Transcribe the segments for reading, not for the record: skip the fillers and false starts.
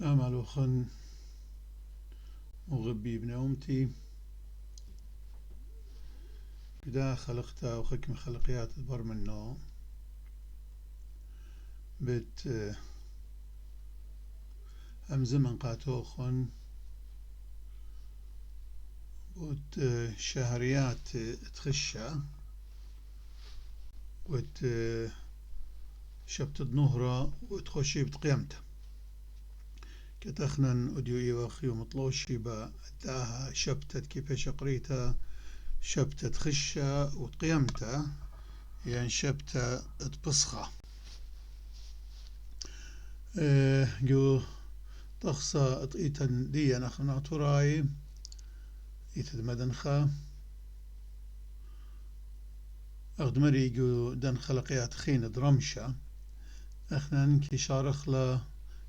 سلام عليكم مغبي بنومتي بدا خلقتها وخكم خلقيات البر منه بت هم زمن قاتوخن وت شهريات تخشى وت شبت النهرة وتخشي بتقيمته كتخنن أديو إيوخ يوم طلوشي داها شبتت كيفاش قريتها شبتت خشة وتقيمته يعني شبتة تبصخة جو تخصى إيتن دي نخ نعتراي إيتد مدنخا أغدمري جو دن خلقيات خين درمشة اخنا كشارخ لا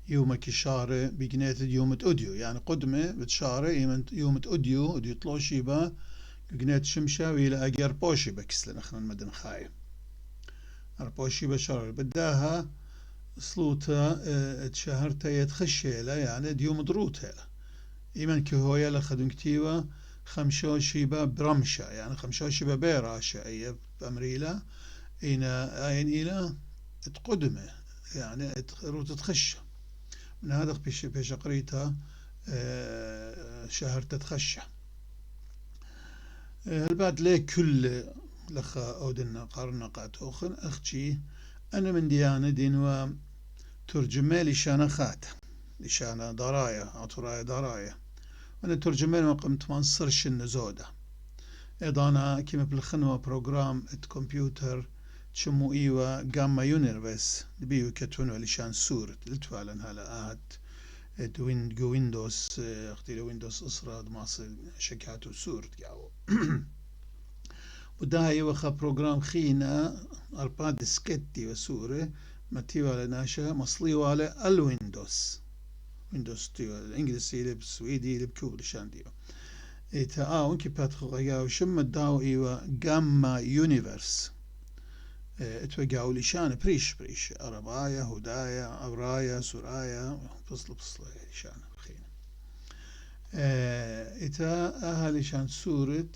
يوم كشارة بجنات يوم أوديو يعني قدمة بتشارة يوم أوديو طلوشي با جنات شمشة ويلا أجر بوشي بكسلن اخنا مدن خاي أربوشي بشارة بداها سلوتا تشهرتا يتخشيلا يعني ديوم دروتها إيمان كهويا لخدم كتيوة خمشوشي برمشة يعني خمشوشي بيراشة أي بأمريلا إينا أين إلى تقدمه يعني روت تخشى من هذا بيش قريتها شهر تتخشى البعد ليه كل لخا أودنا قرنا قاتوخن أختي أنا من ديانة دينوا ترجمة لشانا خات لشانا دراية عطراية دراية أنا ترجمة ما قمت منصرش النزودة إضانا كيما بالخنوة بروجرام الكمبيوتر تشمو إيوا جاما يونيفرس بيو كتونو لشان سورة لتفعلن هلا آهت ويندوز اختي ويندوز أسرة ماصل شكاتو سورة جاو وده يوخا بروجرام خينا أربعة ديسكتي وسورة متيو على ناشا مصليو على الويندوز ويندوز تيو الإنجليزي لب سويدي لب كوب لشان ديو إيتا ونكي باتخو غياو شم الداو إيوا جاما يونيفرس اتوقعوا لشان بريش أربايا هدايا أورايا سورايا فصل لشان خينا إتا لشان سورة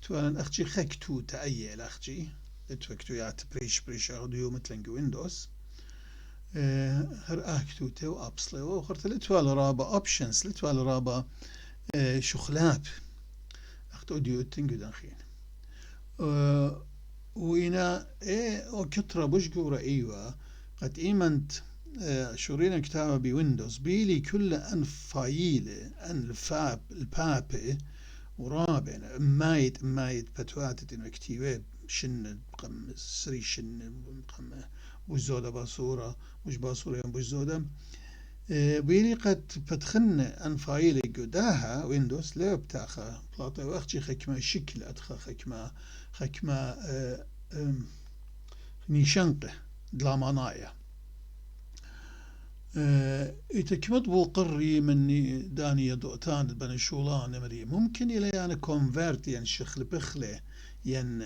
توالن أختي خكتو تأيي الأختي اتوكتو يعت بريش أغديو مثل ويندوز هر أكتو تو أبصلي وخرت لتوال رابا أوبشنز لتوال رابا شخلاب أختو ديو تنجو دنخين وإنا وكترة بشجورة أيوة قد إيمنت شورينا كتابة بويندوز بيلي كل أن فايلة أن الباب ورابع مايت بتواتت إنه كتيبة شن بقم سري شن بقم بوزودة باصورة مش باصورة يوم بوزودة بيلي قد بتخن أن فايلة جداها ويندوز لا بتاخا بلاطة وقتي خكمة شكل أدخل خكمة نيشنقة دلامانايا إتكمت بو قري مني داني دوتان بن شولان مري ممكن إلى يعني كونفرت يعني شخل بخلة يعني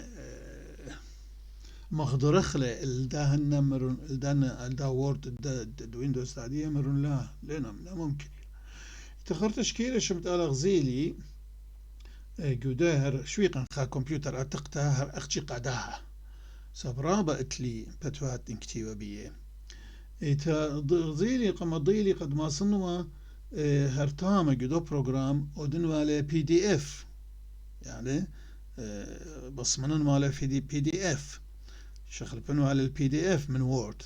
مخضرخلة الدهن مرون الدا وورد الدا ويندوز تعديه مرون لا ممكن تخرت تشكيلة شمت على غزيلي جوداهر شويقا خا كمبيوتر أعتقتها هر أختي قداها سبرابا اتلي بتوات انكتيوا بيه إتا غزيلي قمضيلي قد ما صنوا هرتاما جدو بروجرام ودنوا على PDF يعني بصمنن على PDF شغل على PDF من وورد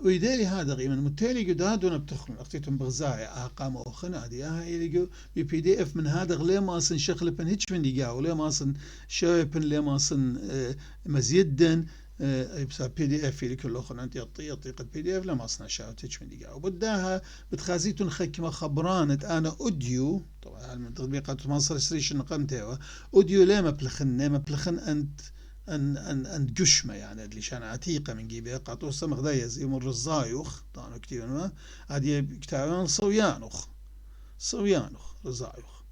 ويدالي هذا قيمة متالي قدادونا بتخلون أختيتهم بغزاية قاموا أخنا دي يلقوا PDF من هذا غلي ما صن شغل بن هيتش من ديجاو ليه ما صن شايبن ليه ما صن مزيدا يبسا PDF اللي كل أخنا أنت يطيق PDF لما صنع شاوت هيتش من ديجاو بداها بتخازيتون خكمة خبرانت أنا أوديو طبعا التطبيقات ما صار سريش نقمتها أوديو ليه ما بلخن أن جشمة يعني اللي شان عتيقة من جيبها قطو سمغ دايز يمر الزايوخ طانو كتير ما هذه كتابان صويانوخ رزايوخ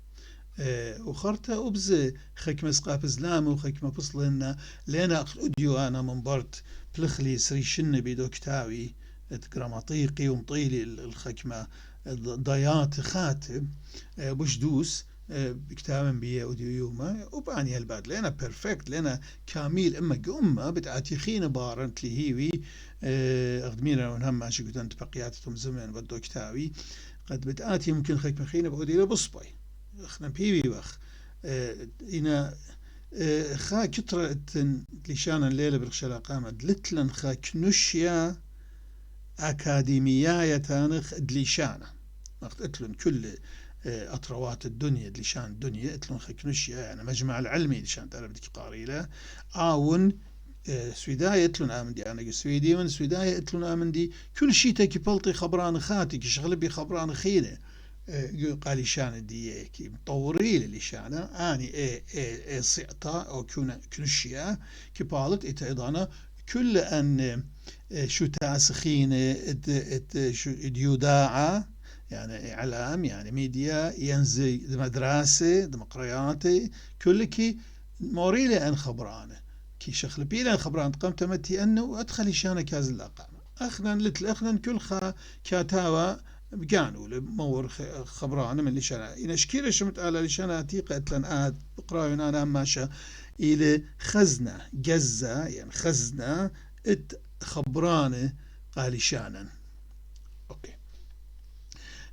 وخرتا أبز خكمة سقاف زلام وخكمة بصلنا لنا أوديو أنا من برد بلخلي سريشن بيدو كتاوي جراماتيقي ومطيلي الخكمة ضيات خاتم بشدوس بكتابن بيه وديوما وباني هالبعد لنا بيرفكت لنا كامل اما قمة بتعاتي خين بارنت لي هيوي اخدمينا ونهم ماشي قلت انت بقياتهم زمن بدو كتابي قد بتآتي ممكن خكمة خين بودي لبصبي اخنا بيبي وخ إنا خا كترة لشان الليلة برخشلا قامت لتلن خا كنوشيا أكاديمية تانخ دليشانة اتلن كل أطروات الدنيا دليشان الدنيا اتلن خا كنوشيا يعني مجمع العلمي دليشان تعرف بدك قاريلة آون سويداية اتلن آمندي أنا سويدي من سويداية اتلن آمندي كل شيء تكي بلطي خبران خاتك شغل بي خبران خينه قال لشان دي كي مطوري لشانه اني اي صعطة او كنشيا كي بالت اتعضانا كل ان شو تاسخين شو ديوداعة يعني اعلام يعني ميديا ينزل مدرسة دمقرياتي كل كي موريلي ان خبرانه كي شخل بيلا خبران قمت متي انه ادخل شانه كاز الاقامه اخنا كل خا كاتاوا بقانوا لمور خبران من لشنا إن أشكيل شمت على لشنا تيقة لن بقراينا أنا ماشا إلى خزنة جزة يعني خزنة خبرانة قال شانا أوكي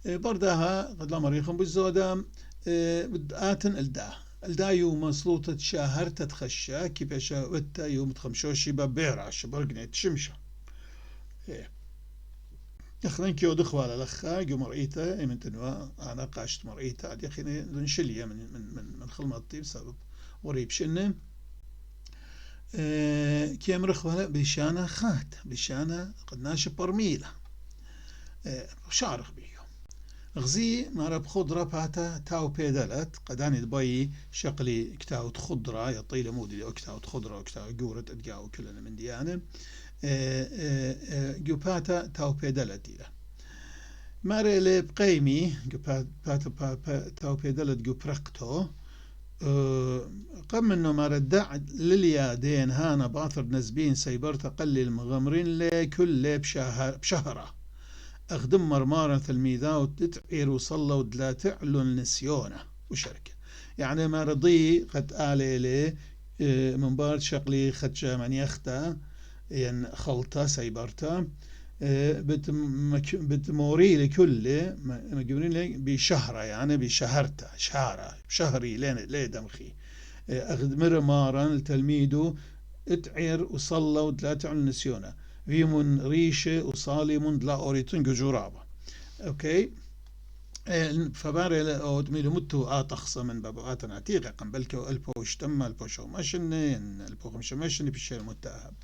بردها قد لا مريخهم بالزودة آتن الدا يوم مسلوطة شاهر تتخشى كيفاشا وتا يوم تخمشوشي ببيراش برقنيت شمشة اخنا كيو دخوا على الاخا جو مرئيته من تنوا انا قاشت مرئيته عاد يخيني نشليه من خلمطتي بسبب وريب شنه كيم رخوة بشانة خات بشانة قدناش برميلة شارخ بيو غزي مارب خضرة باتا تاو بيدلت قداني دبي شقلي كتاوت خضرة يطيل مودي او كتاوت خضرة او كتاوت قورة ادقاو كلنا من ديانه جوباتا تاو بيدلت له ماري لي بقيمي جوباتا تاو بيدلت جو برقتو قم انه مار الدع لليا دين هانا باثر نزبين سيبرت قلل مغمرين لكل بشهرة اخدم مرمارة الميذا وتتعير وصلى ودلا تعلن نسيونه وشركة يعني ما رضي قد آلي لي من بارد شقلي خدشة من يختا يعني خلطة سيبرتا بتموري لكل مجبورين لي بشهرة يعني بشهرته شهري لين دمخي أخذ مرمارا التلميذ اتعير وصلى ودلا تعلن نسيونه ويمن ريشة وصالي من دلا أوريتون جورابة أوكي فباري أو تميل متو آتخص من بابوات عتيقة قبلك ألبو اشتم ألبو شو ماشن ألبو خمسة ماشن بشير متأهب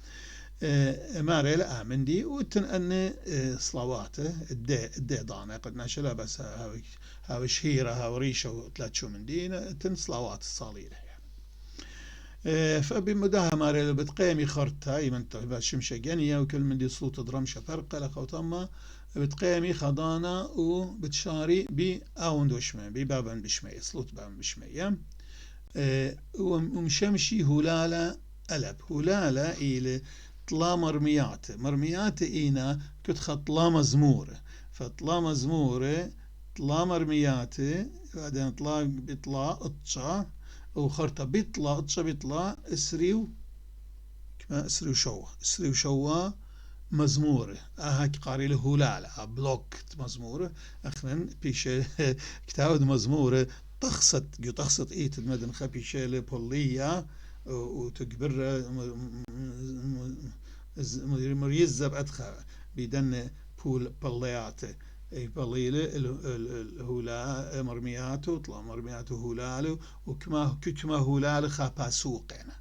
ماري لا مندي وتن أن صلواته الدي ضانا قد ناشلا بس هاوي شهيرة هاوي ريشة وثلاث من دي تن صلوات الصاليلة يعني فبمداها ماري بتقيمي خرطة يمن تحبها شمشة جانية وكل من دي صوت درمشة فرقة لخوتما بتقيمي خضانة وبتشاري بأون دوشمة ببابن بشمية صوت بابن بشمية ومشمشي هلالة ألب هلالة إلى طلا مرميات إينا كتخ طلا مزمورة فطلا مزمورة طلا مرميات بعدين طلا بطلا أطشا وخرطة بطلا أطشا بطلا اسريو كما اسريو شوا مزمورة هاك قاري له هلالة بلوك مزمورة أخنا بيش كتاب مزمورة تخصت إيت المدن خبيشة لبولية وتكبر مريزة أدخل بدن بول بليات بليلة الهلا مرمياته طلع مرمياته هلاله وكما هلال خا سوق يعني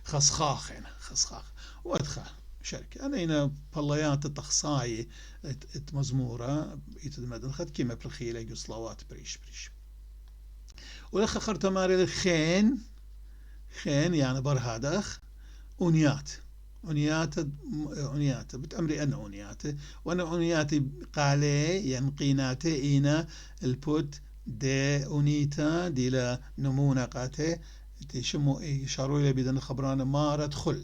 خا صخاخ يعني خصخاخ وأدخل شركة أنا هنا بليات التخصاي مزمورة يتدمدن خد كيما بالخيلة يصلوات بريش ولخ خرطة ماري خين يعني برهادخ أونيات بتأمري أنا أونيات وأنا أونياتي قالي ينقيناتي إينا البوت دي أونيتا دي لا نمونة قاتي تشمو إشاروا إلى بدن خبران مارت خل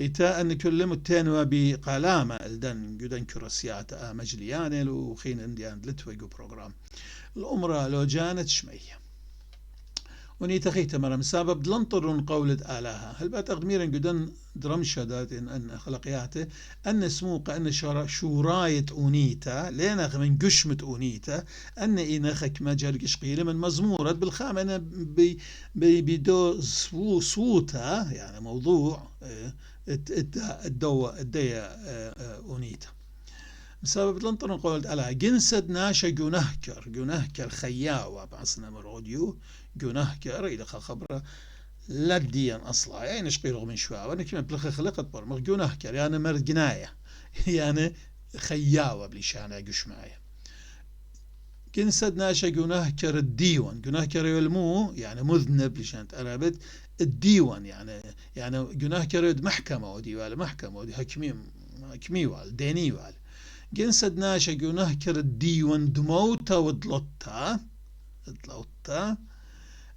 إتا أن كل متنوى بقلامة الدن جدن كرسيات مجليان لو خين انديان لتوجو بروجرام الأمرة لو جانت شمية وني تخيت مرة مسبب لنطرون قولة آلها هل بقى تقدميرا جدن درمشة دات أن خلقياته أن سموق أن شوراية أونيتا لينا من قشمة أونيتا أن إنخك مجال قشقيلة من مزمورة بالخام أنا بدو صوتا يعني موضوع الدية أونيتا بسبب لنطرون قولة آلها جنسد ناشا جنهكر خياوة بعصنا مروديو جنهكر إذا خبره لديا أصلا يعني شقيلغ من شوى وأنا كمان بلخ خلقت برمغ جنهكر يعني مرد جناية يعني خياوة بليشانا قش معايا كنسد ناشا جنهكر الديوان جنهكر يلمو يعني مذنب لشانت أرابت الديوان يعني جنهكر يد محكمة ودي ولا محكمة ودي حكمي وال ديني وال جنسد ناشا جنهكر الديوان دموتا ودلوتا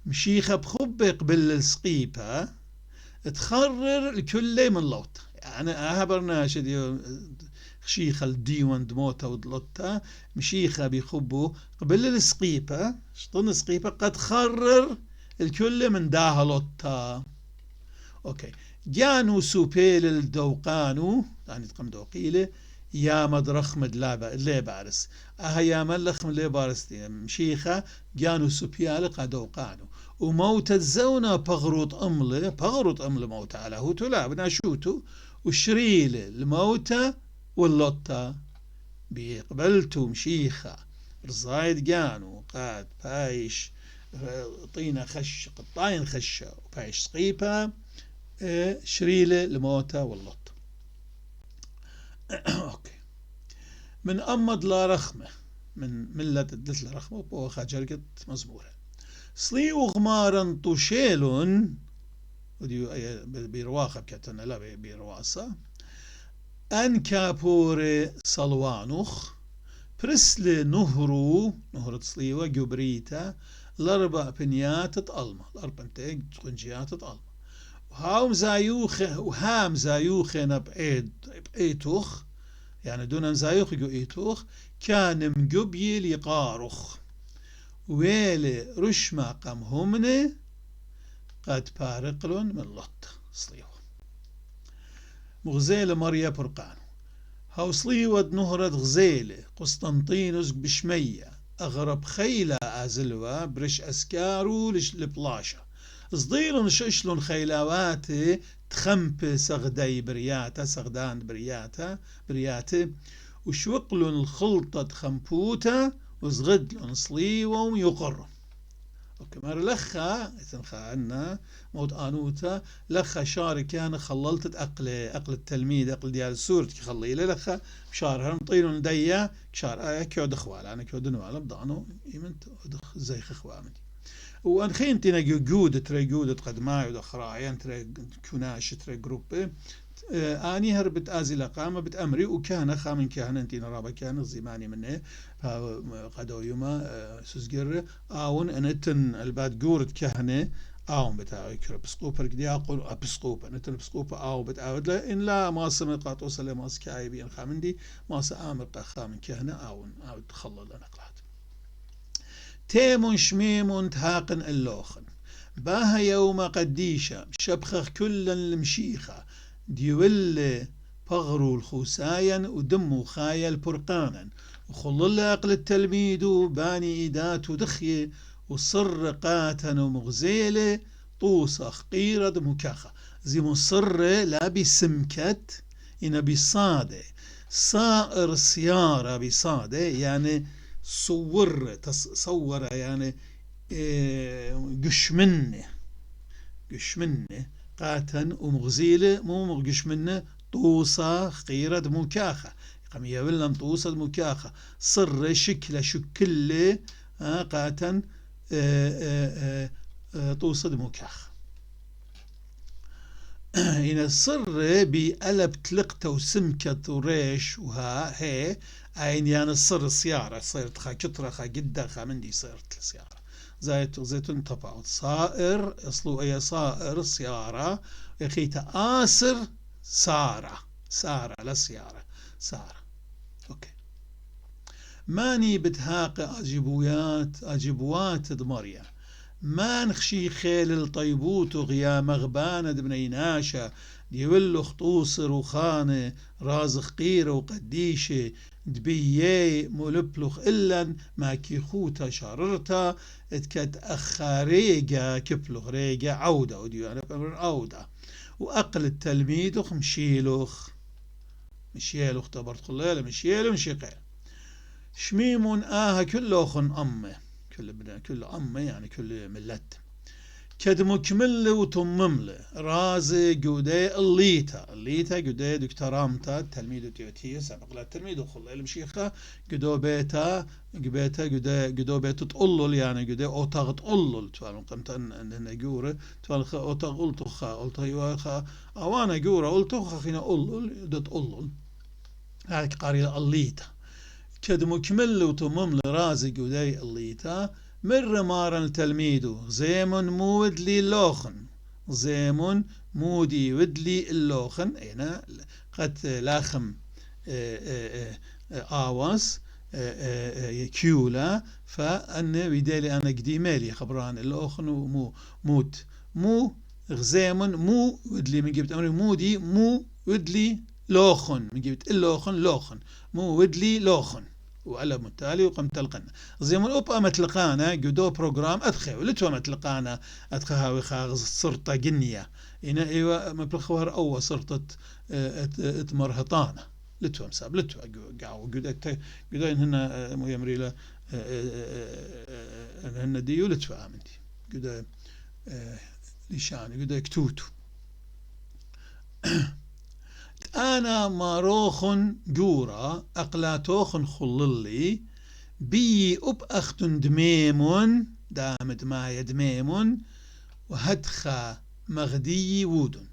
مشيخة بخب قبل السقيبة تخرر الكل من لوطة يعني أهبرناش دي شيخة الديوان دموتا ودلوتا مشيخة بخبو قبل السقيبة شطن السقيبة قد خرر الكل من داها لوطة أوكي جانو سوبيل الدوقانو يعني تقم دوقيلة يا مدرخمد لا بارس يا ملخم لا بارس مشيخة جانو سوبيال قدوقانو وموت الزونة بغروط أمله موت على هو تلا بناشوتو وشريل الموتى واللوطة بيقبلتو مشيخة رزايد جانو قاد بايش طينة خش قطاين خشة وبايش سقيبة شريلة الموتى واللوطة أوكي من أمد لا رخمة من ملة الدلت لا رخمة وبوخا جرقت مزبورة صلي وغمارا طشيلون وديو بيرواخة بكتنا لا بيرواسة أن كابور صلوانوخ برسل نهر صليوة جبريتا الأربع بنيات تطلمة الأربع تيج تقنجيات تطلمة وهام زايوخنا بأيتوخ يعني دون زايوخ جو إيتوخ كان مجبي لقارخ ويلي رشما قم همني قد بارقلون من لط صليوه مغزيلة مريا برقانو هاو صليوة نهرة غزيلة قسطنطينوس بشمية أغرب خيلة أزلوا برش أسكارو لبلاشا صديرن ششلون خيلاواتي تخمب سغدي سغدان برياتا وشوقلون الخلطة خمبوتا وزغدلون صليوة ويقرن وكما لخا عنا موت آنوتا لخا شاري كان خللت أقل التلميذ أقل ديال السورة خلي لخا شارها مطيلون ديا شار كيود خوال أنا كيود نوال بدانو يمنت زي خوامني وان خين تينا جود قد ما يود خرايان ترى كناش ترى جروب اني هربت ازي قامه بتامري وكان خامن كان انتي رابا كان زماني منه قدو يوما سوزجر اون انتن الباد جورت كهنه اون بتاع كربسقوبر كدي اقول ابسقوب انتن بسقوب او بتعود لا ان لا ما سمقات وصل ما سكايبين خامندي ما سامر خامن كهنه اون او تخلل نقلات تيمون شميمون تهاقن اللوخن باها يوم قديشة شبخخ كلا المشيخة ديول بغرو الخوسايا ودمو خايل برقانا وخلل أقل التلميذ باني إيدات ودخية وصر قاتن ومغزيلة طوسخ قيرد مكاخة زي مصر لا بسمكت إنا بصادة صائر سيارة بصادة يعني صور يعني قش منه قاتن ومغزيلة مو قش منه طوسة خيرة مكاخة قام يبلن طوسة مكاخة صر شكل قاتن طوسة مكاخة إن الصر بقلب تلقته وسمكة وريش وها هي عين يعني الصر السيارة صيرت خا كترة خا جدة خا مندي صيرت السيارة زيتون تفاوت صائر اصلو اي صائر السيارة يخيت آسر سارة لا سيارة، سارة. أوكي. ماني بتهاق أجبوات ضمريا، ما نخشي خيل الطيبوت غيا مغبانة بنيناشا، ديولو خطوصر وخانة رازخ قيرة وقديشة دبيي ملبلخ إلا ما كيخوتا شاررتا اتكت أخاريجا كبلخ ريجا عودة وديو أنا عودة. وأقل التلميذ مشيلوخ تبرت خلالة مشيلو مشيقال شميمون كلوخن أمه كل أمه يعني كل ملت كد مكمل وتممل رازي جودي الليتا جودي دكتورامتا تلميذ تيوتي سبق لا تلميذ خلال المشيخة جدو بيتا جدو بيتا تقلل يعني جدي أوتاغ تقلل توالون قمت أن جورة توال أوتاغ قلتخا يواخا أوانا جورة قلتخا خينا قلل دت قلل هذه قارئة الليتا كد مكمل وتممل رازي جودي الليتا مر مارا تلميذه زيمون مودلي لوخن زيمون مودي ودلي اللوخن هنا قد لاخم آواس كيولا فأنا بدالي أنا قديمالي خبران اللوخن ومو موت مو غزيمون مو ودلي من جبت أمري مودي مو ودلي لوخن من جبت اللوخن لوخن مو ودلي لوخن وعلى متالي وقم تلقنا زي ما أوبا متلقانا جدو بروجرام أدخل ولتوا متلقانا أدخلها وخاغز صرت جنية إنا إيوه مبلخوار أو صرت مرهطانا لتوا مساب لتوا قاو جدو إن هنا ميمريلا إن هنا ديو لتوا آمنتي جدو ليشان جدو كتوتو أنا ماروخن جورا أقلاتوخن خللي بي أختن دميمون دامت معي دميمون وهدخا مغدي وودن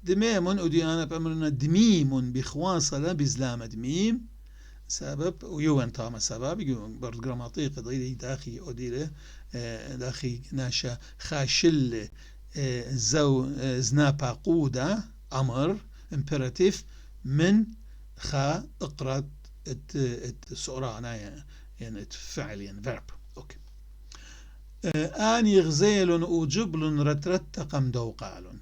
دميمون أودي أنا بأمرنا دميمون بخواصلة بزلام دميم سبب ويوان تاما سبب برد جراماتيق ضيلي داخي أوديله داخي ناشا خاشل زو زنابا قودة أمر imperative من خا اقرأ السؤرانا يعني فعل يعني verb. اوكي. آن يغزيل وجبل رترتقم دوقال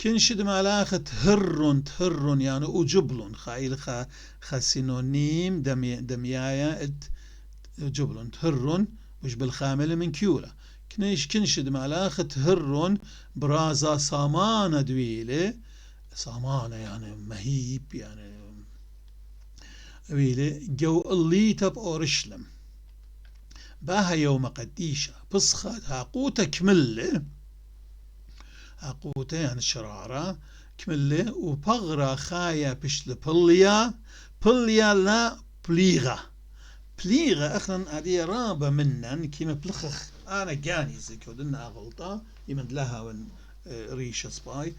كنشد مالاخ تهر يعني وجبل خايل خا سينونيم دميايا جبل تهر وش بالخامل من كيولا كنشد مالاخ تهر برازا سامانة دويلة سامانة يعني مهيب يعني ويلي جو الليتا بأورشلم باها يوم قديشة بصخة هاقوتا كملة هاقوتا يعني الشرارة كملة وبغرا خايا بشل بليا لا بليغة أخنا هذه رابة منن كيما بلخخ أنا جاني زي كودنا غلطة يمد لها ون ريشة سباي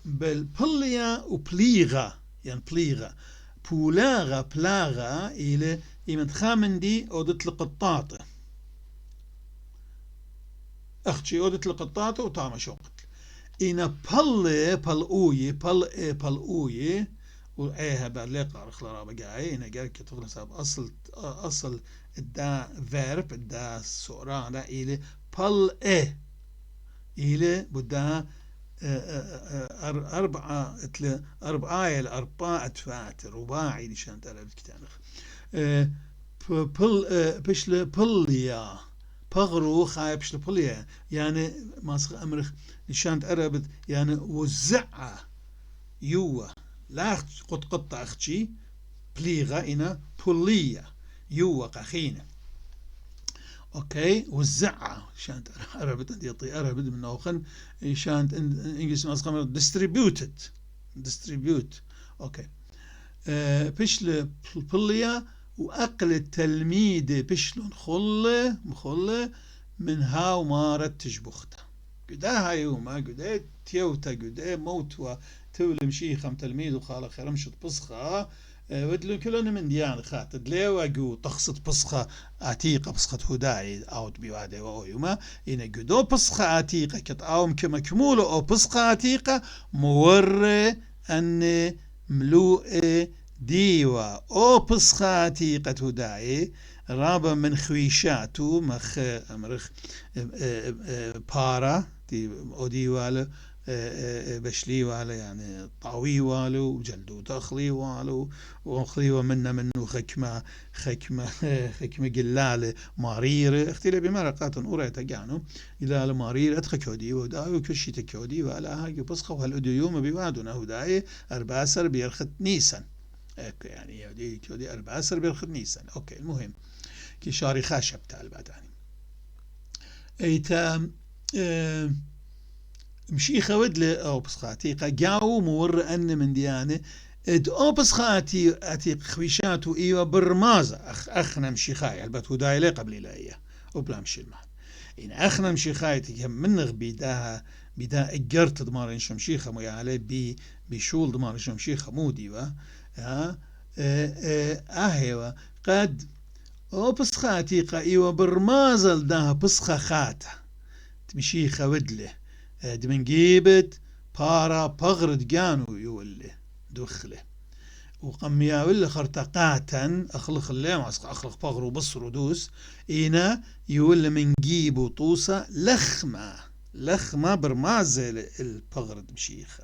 بالبليا وبليغة يعني بليغة بلاغة إلى يمد خامن دي أودت لقطاطة أختي أودت لقطاطة وطعم شوقت إنا بلوي وإيها باللقاء رخلا بقاي إنا قال كتغل ساب أصل دا verb دا سؤران دا إلى إلى بدا أربعة فات رباعي لشان تعرف الكتاب بشل بليا بغرو خايب بشل بليا يعني ماسخ أمرخ لشان تعرف يعني وزع يوا لا قد قطع أختي بليغة إنا بليا يوا قخينة اوكي وزعها شانت عربت انت يعطي عربت من اوخن شانت انجلس ماسقم distribute اوكي بشل بليا واقل التلميذ بشلون مخله من هاو مارت تجبخته قدا يوما قدا تيوتا قدا موتوا تولم شي خم تلميذ وخاله خرمشت بصخه ودلو كلنا من ديان خات دلوا جو تخصت بصخة عتيقة بصخة هداي أو بيواده وأويما إن جدو بصخة عتيقة كتاوم كمكمولة أو بصخة عتيقة مورة أن ملوء ديوا أو بصخة عتيقة هداي رابا من خويشاتو مرخ بارا دي أودي والا بشلي والا يعني طاوي والو وجلدو تخلي والو وخلي ومنا خكمة جلالة مارير اختلى بمرقات أوريت جانو جلالة مارير أتخكودي وداي وكشي تكودي ولا هاي بصخة وهالأدو يوم بيوادنا وداي 14 بيرخت نيسان يعني يودي كودي 14 بيرخت نيسان أوكي المهم كي شاري خاشب تال بعداني ايتا مشي خودله او بسخاتي جاو مور ان من ديانه اد او بسخاتي اتي خويشاتو ايوا برمازه اخنا مشي خاي البت ودايله قبل لا هي وبلا مشي المعنى ان اخنا مشي خايتي من غبيداها بدا اجرت دمار شمشيخه مو عليه بشول دمار شمشيخه مودي و ها اهيوا قد او بسخاتي ايوا برمازل ده بسخه خاته تمشي خودله دمن جيبت بارا بغرد جانو يولي دخله وقم ياول خرتقاتا اخلق اللام اخلق بغر وبصر ودوس اينا يولي من جيب طوسة لخمة برمازة البغرد مشيخة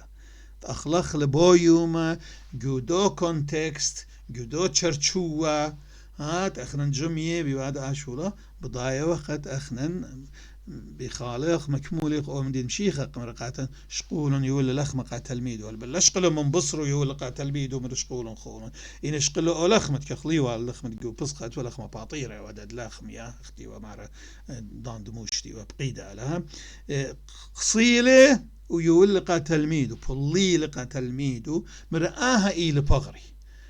اخلق لبويوما جودو كونتكست جودو تشرشوا هات اخنن جمية بيواد عاشورة بضايا وقت اخنن بخالق مكمولق او مدين مشيخه قمرقاتا شقول يولي لخمه قاتل ميدو بل شقل من بصرو يولي قاتل ميدو من شقول خون ان شقل او لخمه كخلي ولا لخمه جو بسقت ولا لخمه باطيره ودد لخم يا اختي ومعرة دان دموشتي وبقيده لها قصيله ويولي قاتل ميدو بولي قاتل ميدو مرآها إلى بغري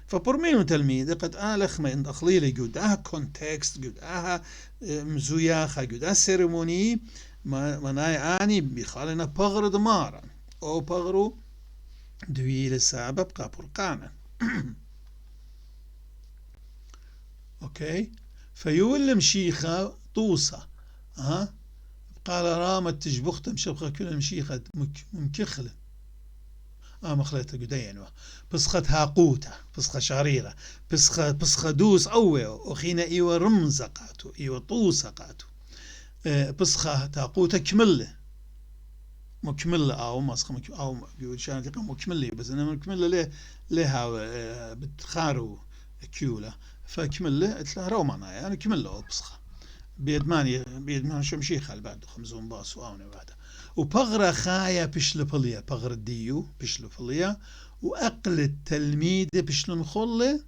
فبرمينو تلميذ قد لخمة إن أخليلي جودها كونتكست جودها مزوياخة جودها سيرموني ما ناي بخالنا بغر دمارا أو بغرو دويل السابة بقى برقانا أوكي فيولم شيخة طوسة قال رامت تجبخت مشبخة كل مشيخة ممكخلة مخلطة قدينوة بسخة هاقوتة بسخة شريرة بسخة دوس أوي وخينا إيوة رمزة قاتو إيوة طوسة قاتو بسخة تاقوتة كملة مكملة أو مسخة أو بيقول شان تلقى مكملة بس أنا مكملة لها بتخارو كيولة فكملة تلا رومانا يعني كملة بسخة بيدمان شمشيخة البعد 50 باس وآونا بعدها وبغرة خايا بشلفلية بغرة ديو بشلفلية وأقل التلميذ بشلنخلة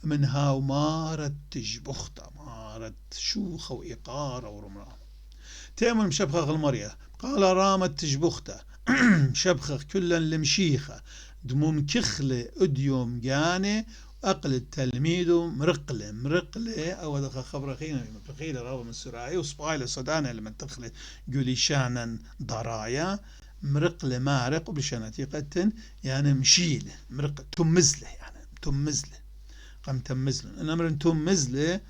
من هاو مارت تجبخته مارت شوخة وإقارة ورمران تأمل مشبخة غلمرية قال رامت تجبخته شبخة كلا لمشيخة دموم كخلة أديوم جاني أقل التلميذ مرقلة أو دخل خبر خينا مفخيلة رابا من السراية وصبايلة صدانة لما تخلي قولي شانا ضرايا مرقلة مارق وبشانتي قتن يعني مشيلة مرقلة تمزلة يعني تمزلة قام تمزلة الأمر تمزلة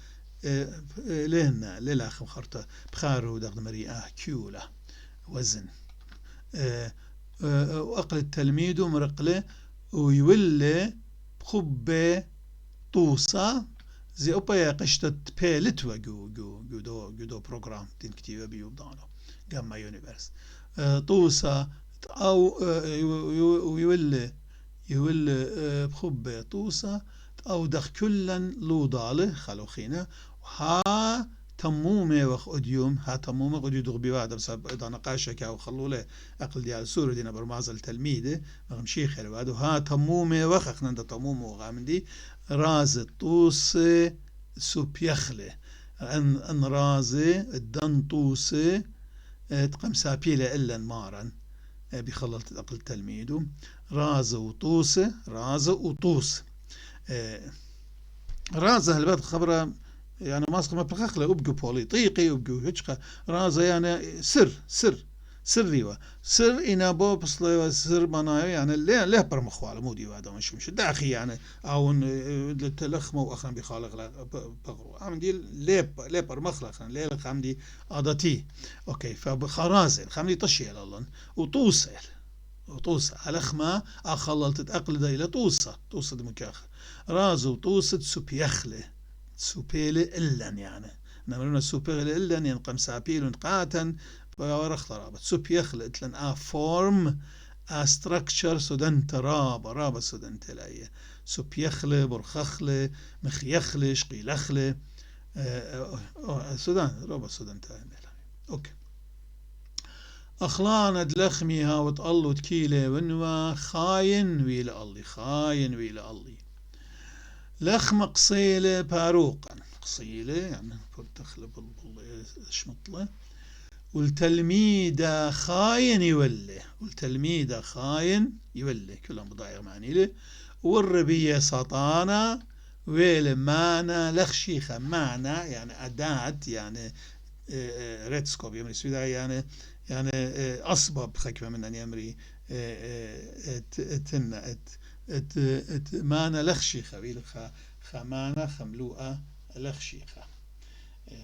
لهنا للأخ خرطة بخارو دغد مريئة كيولة وزن وأقل التلميذ مرقلة ويولي خبة طوسة زي أوبا قشتت بيلتوا جو بروجرام تين كتيبة بيو بدانو جاما يونيفرس طوسة أو يولي بخبة طوسة أو دخ كلا لوضالة خلوخينا ها تمومة وخ أديوم ها تمومة قد يدغ بواعد بسبب إذا نقاشة كاو خلوا له أقل ديال سورة دينا برماز التلميذ مغم شيخ الوادو ها تمومة وخ أخنا دا تمومة وغامدي راز طوسة سوبيخلة أن رازة الدن طوسة تقم سابيلة إلا مارا بخلط أقل تلميذه رازة وطوسة رازة وطوسة رازة هالبات خبره يعني ماسك ما بخخله أبقى بوليطيقي أبقى هجقة رازة يعني سر سريوا سر إنا بو بصلي سر بنايو يعني له برمخوال مودي وهذا مش داخي يعني أو التلخمة وأخنا بخالق بغرو عمدي ليه برمخلق ليه خمدي عادتي أوكي فبخرازل خمدي تشيل الله وطوسة ألخما أخلل تتأقلد إلى توصة دمكاخ رازو توصة سبيخلة سوبيلة إلن يعني نمرنا سوبيلة إلن ينقم سابيل قاتا ورخ رابط سوبيخلة إتلن فورم structure سودنت رابة سودنت لايه سوبيخلة برخخلة مخيخلة شقيلخلة سودان رابة سودنت أوكي أخلان دلخميها وتقلو تكيلة ونوا خاين ويلا الله خاين ويلا الله لخم قصيلة باروقا قصيلة يعني تخلب الشمطلة والتلميذ خاين يولي والتلميذ خاين يولي كلهم بضايع معني له والربية سطانة ويل مانا لخشيخة معنى يعني أداة يعني ريتسكوب يمري سويدا يعني أصبب خكمة من أن يمري مانا لخشيخة ويل خمانا خملوءة لخشيخة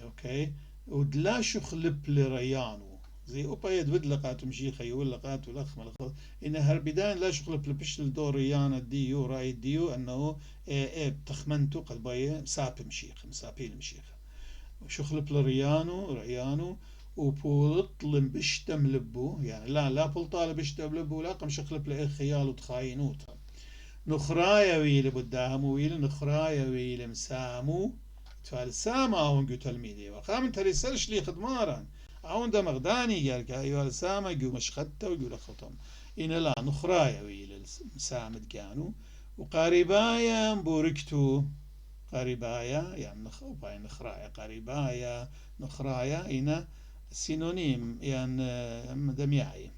أوكي ودلا شخلب لريانو زي أوبا يدود لقاتو مشيخة يقول لقاتو لخم إن هالبداية لا شخلب لبشل دور ريانا ديو راي ديو أنه بتخمنتو قد بايه ساب مشيخة مسابيل مشيخة وشخلب ريانو وبولط بشتم لبو يعني لا بولطال بشتم لبو لا قم شخلب لإيه خيال وتخاينوتا نخرايا ويل بداهم ويل نخرايا ويل مسامو فالسامة هون جو تلميذي وخام تريسلش لي خدمارا هون ده مغداني قال كايو السامة جو مشخته وجو لخطم إن لا نخرايا ويل مسامد كانوا وقاربايا بوركتو قاربايا يعني نخرايا قاربايا نخرايا إن سينونيم يعني دمياعي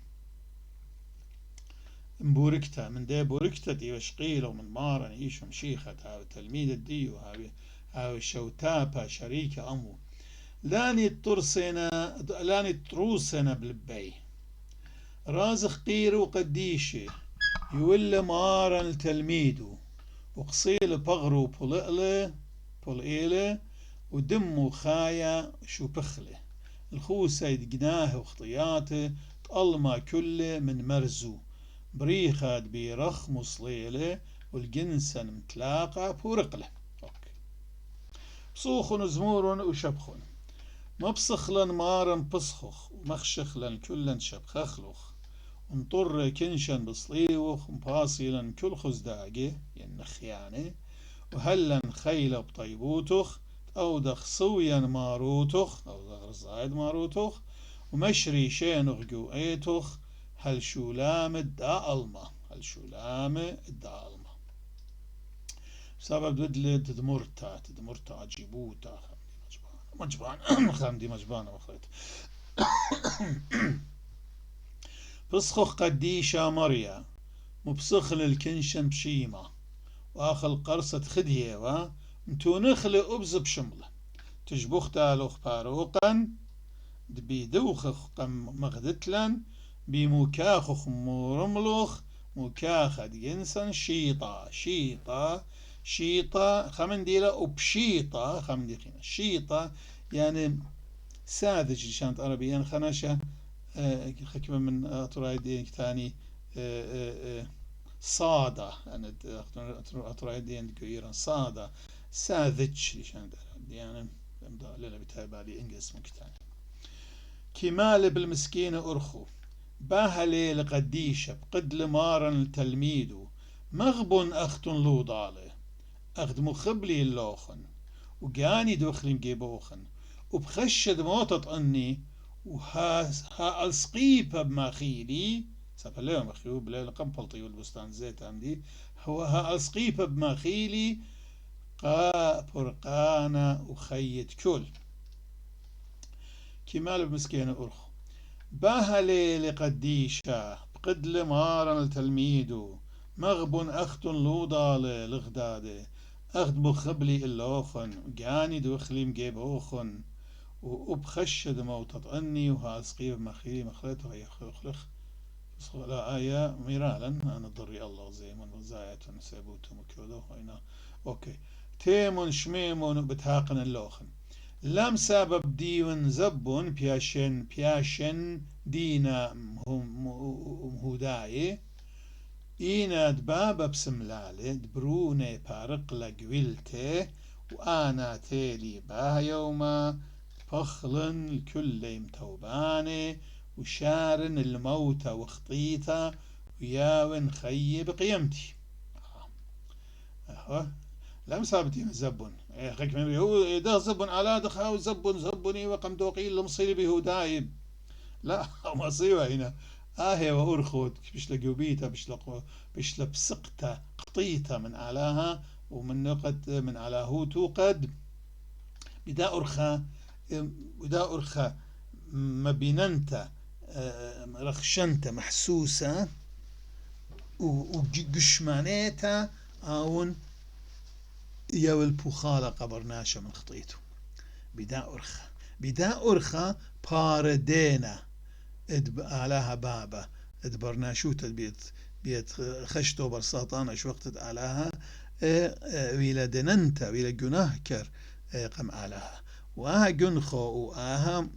مبوركتا من ده بوركتا دي وشقيلو من مارن إيشو مشيخة هاو تلميذ الديو هاو شوتابا شريكة أمو لاني تروسنا بلبي رازخ قيرو قديشي يولى مارن التلميذو وقصيل بغرو بولئلة ودمو خايا شو بخله الخوسة يدقناه وخطياته تقلما كله من مرزو بريخات بيرخ مصليلة والجنسن متلاقى بورقله بصوخ وزمور وشبخن مبصخلن مارن بصخخ ومخشخلن كلن شبخخلخ انطر كنشن بصليوخ مباصلن كل خزداقه ينخيانه وهلن خيل بطيبوتخ أو دخ صويا ماروتخ أو دخ رزايد ماروتخ ومشري شينخ جوئيتخ هل شولام الدالما سبب ددل تدمرتا جيبوتا مجبان خامدي مجبانة وخيت بصخخ قديشة مريا مبصخل الكنشن بشيمة واخل قرصة خدية متونخل أبز بشملة تجبخ تالوخ باروقا دبيدوخ قم مغدتلن بمكاخخ مورملوخ مكاخد جنسا شيطة خمن ديلا وبشيطة خمن ديلا شيطة يعني ساذج شانت عربي يعني خناشة خكمة من أطرايدين كتاني صادة يعني أطرايدين كويران صادة ساذج شانت يعني لنا بتابالي إنجلس مكتاني كمال بالمسكين أرخو باهلي لقديشة بقد لمارا التلميذ مغب أخت لو ضالة أخد مخبلي اللوخن وجاني دخلين جيبوخن وبخشد موتت أني وها السقيبة بماخيلي سبلا مخيو بلا لقم طيول البستان زيت عندي هو ها السقيبة بماخيلي قا برقانا وخيت كل كمال بمسكين أرخو باهلي لقديشة بقد لمارا التلميذ مغب أخت لو ضالة لغدادة أخد مخبلي اللوخن جاني دوخلي مجيبوخن وأبخشد موتط أني وهاسقي مخيلي مخلته هي خلق لا آية ميرالا أنا ضري الله زي من وزاية سابوتهم كذا هنا أوكي تيمون شميمون بتهاقن اللوخن لم سبب ديون زبون بياشن دينا مهوداي إينا دبابة بسملالة دبروني بارق لقويلته وأنا تيلي باه يوما فخلن الكل متوباني وشارن الموت وخطيته وياون خي بقيمتي لم سابتي من زبون خيك من هو ده زبون على دخاو زبوني وقم دوقيل لمصير به دايم لا مصيبة هنا آهي وأرخود بيش لقوبيتا بيش لبسقتا قطيتا من علاها ومن نقد من علاه توقد بدا أرخا مبيننتا رخشنتا محسوسة وقشمانيتا آون يو البخالة قبرناشا من خطيته بدا أرخا باردينا علىها بابا ادبرناشوت بيت خشتو برساطانا شو وقت علىها ويلا دننتا ويلا جناهكر قم علىها وآها جنخو وآها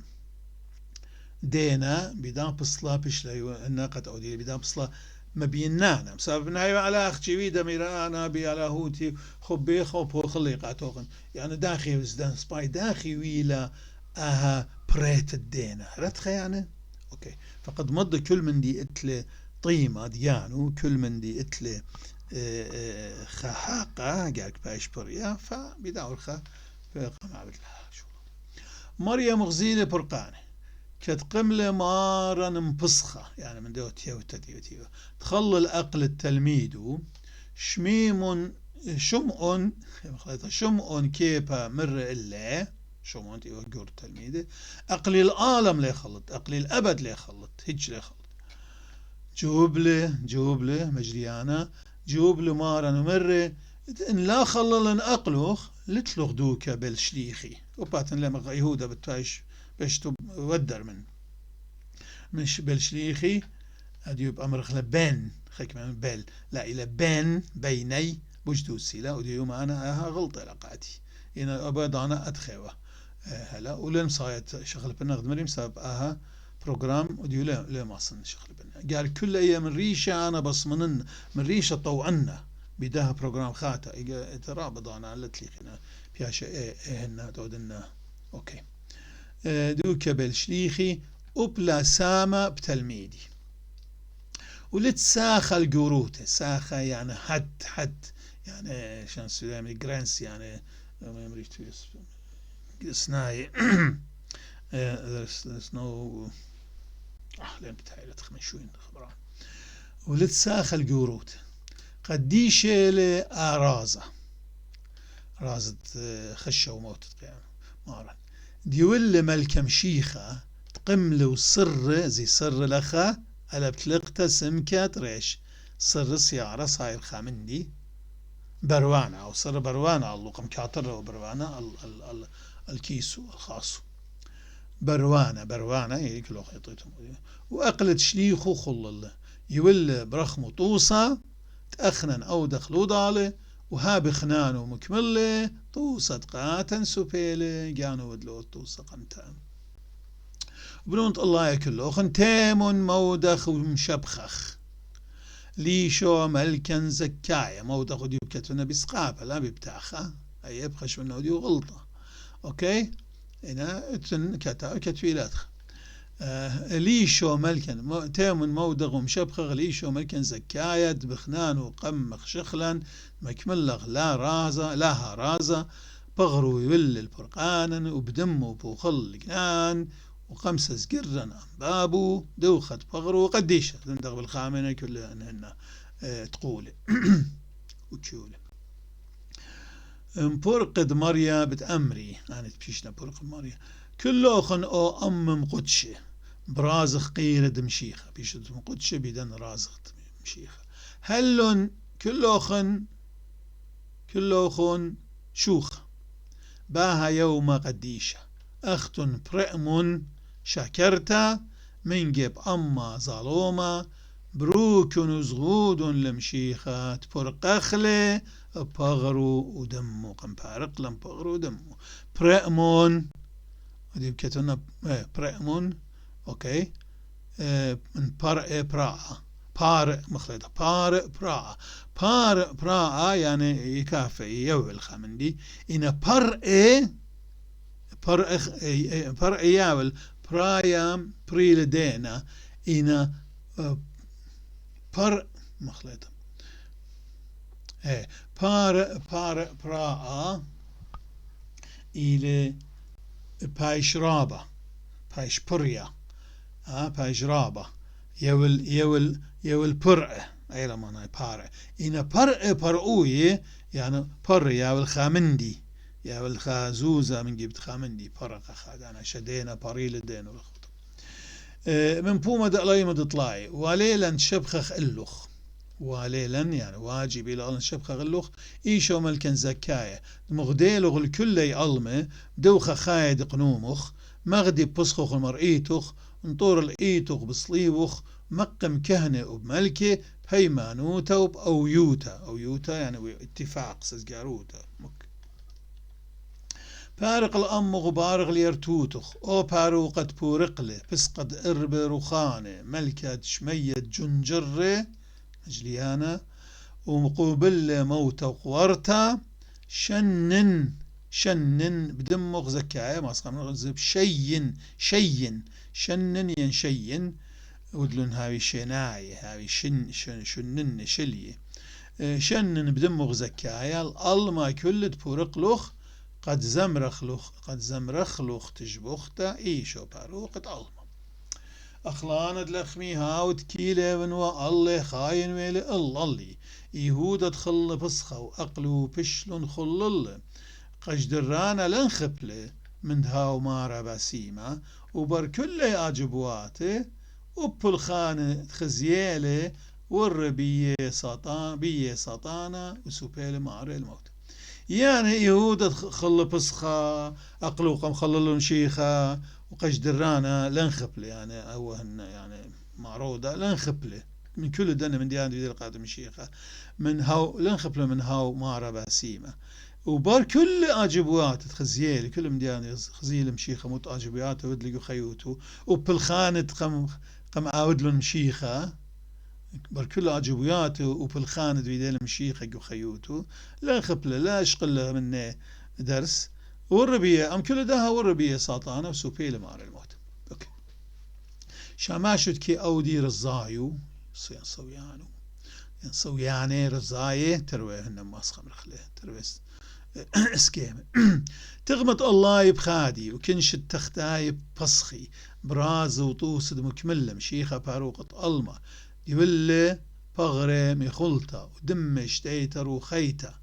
دينا بدان بصلا بشلا الناقة أودي بدان بصلا ما بينانا بسبب نايو على أختي ويدا ميرانا بي على هوتي خبي خب خليقاتوغن يعني داخي وزدان سباي داخي ويلا آها بريت الدينا رتخي يعني اوكي فقد مضى كل من دي اتل طيمة ديانو كل من دي اتل خحاقة قالك بايش بريا فبداور خا فقام عبد الله شو مريم غزيلة برقانة كتقملة مارا مبسخة يعني من دو تيو تخلى الأقل التلميذ شميم شمعون كيبا مر إلا شمعون تيو جور التلميذ أقلي العالم لا يخلط أقلي الأبد لا يخلط هيج لا يخلط جوبله مجريانا جوبله مارا مر إن لا خللن أقلوخ لتلوخ دوكا بالشليخي وباتن لما يهودا بتايش باش تودر مش بالشليخي أديوب أمر خلا بين خيك من بل لا إلى بين بيني بوجدوسي لا وديو معنا ها غلطة لقاتي هنا أبد أنا أدخوة هلا ولن صايت شغل بناخد مريم سبب بروجرام وديو لا ما صن شغل بنا قال كل أيام من ريشة أنا بس من ريشة طوعنا بداها بروجرام خاطئ ترابط أنا لتليخنا بياش هنا تودنا أوكي دوكا بالشليخي وبلا سامة بتلميذي ولتساخة الجروته ساخة يعني حد يعني شان سلامي جرانس يعني ما يمريش سناي there's no لين بتاعي تخمشوين خبران ولتساخة الجروته قديشة لأرازة رازة خشة وموتت قيامة مارا ديول ملكة مشيخة تقم له سر زي سر لخا ألا بتلقته سمكة ريش سر سيارة صاير خامندي بروانة أو سر بروانة الله قم كاتر وبروانة الكيسو الخاص بروانة هيك لو خيطيتهم وأقلت شليخو خل الله يول برخمو طوسة تأخنن أو دخلو ضالة وها بخنان ومكملة طوسة قاتن سوبيلة جانو ودلو طوسة قمتان بنونت الله يكله خنتيم مودخ ومشبخخ ليشو ملكا زكاية مودخ وديو بكتفنا بسقابة لا ببتاخة أي يبخش منه ديو غلطة أوكي هنا كتفيلات ليشو ملكا تيم مودغ ومشبخخ ليشو ملكا زكاية بخنان وقمخ شخلا مكملغ لا رازة لاها رازة بغرو يول البرقان وبدمه بوخل جنان وقمسة زقرن بابو دوخت بغرو وقديشة تندغ بالخامنة كلها انهن تقول وتشول برقد مريا بتأمري يعني تبشيشنا برقد مريا كله خن او امم قدشة برازخ قيرد مشيخة بيشت قدشة بيدن رازخ مشيخة هلون كله خن شوخة باها يوم قديشة أخت برئم شكرتا من جيب أما ظلوما بروك زغود لمشيخات برقخلة بغرو ودمو قم بارق لم بغرو ودمو برئمون ودي بكتنا برئمون أوكي من بار براءة بار مخلطة بار براءة بار براءة يعني يكافئ يول خامندي إن بار ياول برايام بريلدينا إن بار مخلطة بار براءة إلى بايشرابة بايشبريا بايشرابة يول برء أي لما بارع إن برؤوي يعني بر ياول خامندي ياول خازوزة من جبت خامندي برق خادانا شدينا بريل دين من بومة دقلاي تطلعي وليلا شبخخ اللخ وليلا يعني واجب إلى أن شبخ غلخ إيشو ملكن زكاية مغديلغ الكل يعلمه دوخ خايد قنومخ مغدي بسخخ المرئيتخ انطور الإيتخ بصليبخ مقم كهنة وبملكة بهيمانوتا وبأويوتا أويوتا يعني اتفاق سزقاروتا بارق الأم غبارغ ليرتوتخ أو بارو قد بورقله بس قد إرب رخانة ملكة شمية جنجرة مجليانا ومقوبل موت وقورتا شنن بدمغ زكاية ما صار نغزب شين شنن ينشين ودلون هاوي شناية هاوي شنن شلية شنن بدمغ زكاية الأل ما كل بورقلخ قد زمرخلخ تجبختا إيشو باروقت ألما أخلاند لخمي هاود كيلة ونوا الله خاين ويلي الله يهود تخل بصخة وأقلو بشلون خلل قجدرانا لنخبله من هاو مارا بسيمة وبر كل أجبواته وبالخانة خزيالة والربية سطانة وسوبيل مارا الموت يعني يهود خل بصخة أقلو قم خللون شيخة وقجدرانا لنخبله يعني أوهن يعني معروضة لنخبله من كل دنا من ديان دي القادم شيخة من هاو لنخبله من هاو مارا بسيمة وبار كل أجبوات تخزيل كل مديان خزيل مشيخة موت أجبوات ودلقوا خيوتو وبالخانة قم عاود لهم مشيخة بار كل أجبوات وبالخانة بيدل مشيخة جو خيوتو لا خبله لا أشقله منه درس والربية أم كل ده والربية ساطانة وسوبيل مار الموت أوكي شاماشد كي أودي رزايو صوياني رزاية تروي هن ماسخة من خليه تروي اسكيم تغمط الله يبخادي وكنش التختاي بصخي براز وطوسد مكملة مشيخة باروقة ألما يولي بغري مخلطة ودم اشتيتر وخيتة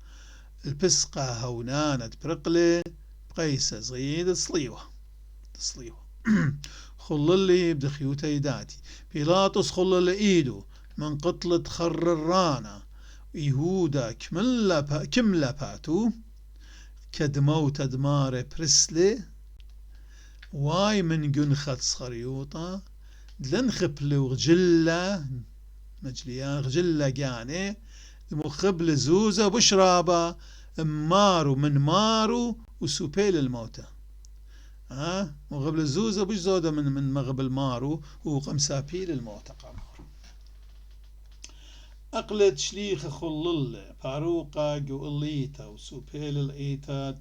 البسقة هونانة برقلة بقيسة صغيرة تصليوة خللي بدخيوتا يداتي بيلاطس خلل ايدو من قتلة خر الرانا يهودا كملة باتو كدموت دمار برسلي واي من جنخت صخريوطة دلنخبل وغجلة مجليان غجلة يعني مخبل زوزة بشرابة مارو من مارو وسوبيل الموتى مغبل الزوزة بش زودة من مغبل مارو وقمسابيل الموتى قمار أقلت شليخ خلل باروقة جوليتا وسوبيل الإيتا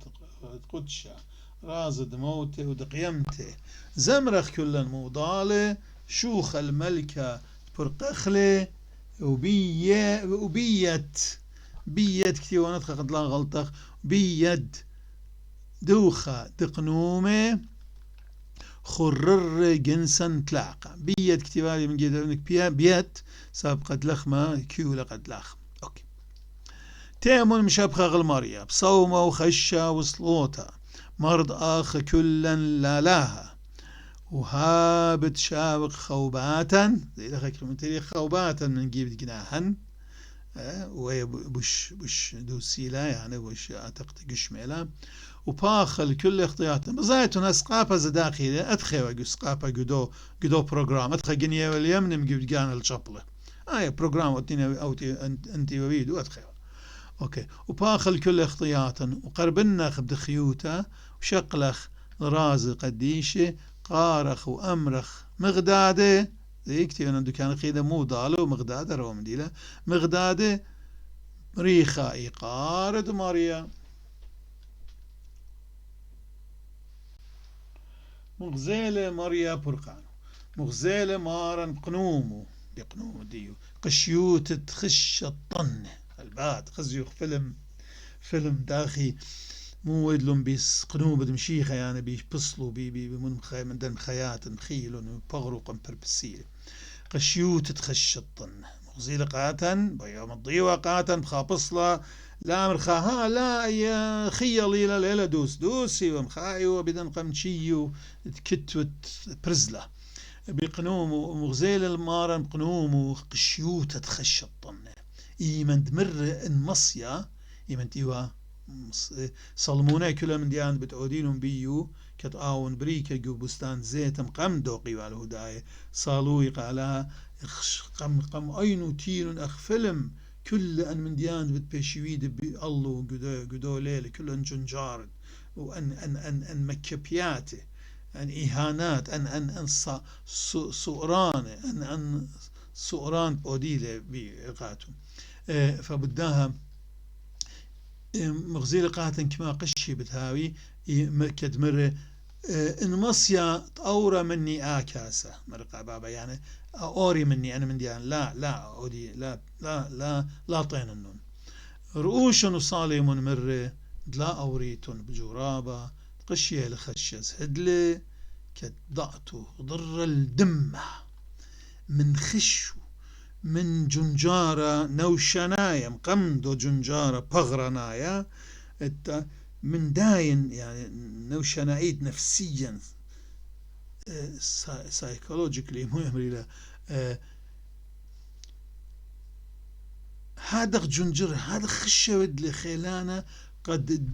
قدشة رازد موته ودقيمته زمرخ كل الموضالة شوخ الملكة برقخلة وبيت كتير ونطخ قد لا غلطخ بيد دوخة دقنومة خرر جنسا تلاقة بيد كتير من جدا بيت سابقة لخمة كيولة قد لخم أوكي تيمون مشابخة غلماريا بصومة وخشة وصلوتها مرض آخ كلا لا لاها وهابت شابق خوباتا زي لخك من خوباتا من جيبت جناحا وهي بش دوسيلا يعني بش أعتقد قشميلا وباخل كل اختيارات بزايتون اسقاپا زداخله ادخي واسقاپا جدو بروجرام ادخي جنيه واليمن مجيب جان الشابله بروجرام او انت وبيدو ادخي اوكي وباخل كل اختيارات وقربنا خبد خيوتا وشقلخ رازق قديشه قارخ وامرخ مغداده زي كتير انا دكان خيده مو ضاله ومغداده رو مديله مغداده ريخا إيقارد ماريا مغزيلة ماريا برقانو مغزيلة مارن قنومو بقنومو ديو قشيوت تخش الطن البات خزيوخ فيلم داخي مو ودلهم بيس قنوم بدم شيخة يعني بيبصلوا بي من دم خيات مخيلون بغرو قمبر بسيلة قشيوت تخش الطن مغزيلة قاتن بيوم الضيوة قاتن بخابصلة لا مرخاها لا يا خيالي لا ليلة دوسي ومخاي وبدن قمشيو تكتوت برزلة بقنوم ومغزيل المارن قنوم وقشيوت تخش الطن إيمن دمر المصيا إيمن تيوا صلمونا كلها من ديان بتعودينهم بيو كتعاون بريكا جو بستان زيت مقام دوقي على هداية صالوي قالها قم أينو تين أخ فيلم كل أن من ديان بتبشويد بالله قدو ليلة كل أن جنجارد وأن مكبياته أن إهانات أن سؤران أن سؤران بوديلة بإقاتهم فبداها مغزيل قاتن كما قشي بتهاوي مكد مرة إن مصيا طورة مني آكاسة مرقع بابا يعني أوري مني أنا من ديان لا أودي لا طين النون رؤوش وصالم مرة دلا أوريتون بجورابة قشيه لخشز هدلي كدعتو ضر الدمة من خشو من جنجارة نوشنايا مقمدو جنجارة بغرنايا من داين يعني نوشنايد نفسيا سايكولوجيكلي مهم هذا جنجر هذا خشة ودلي خيلانا قد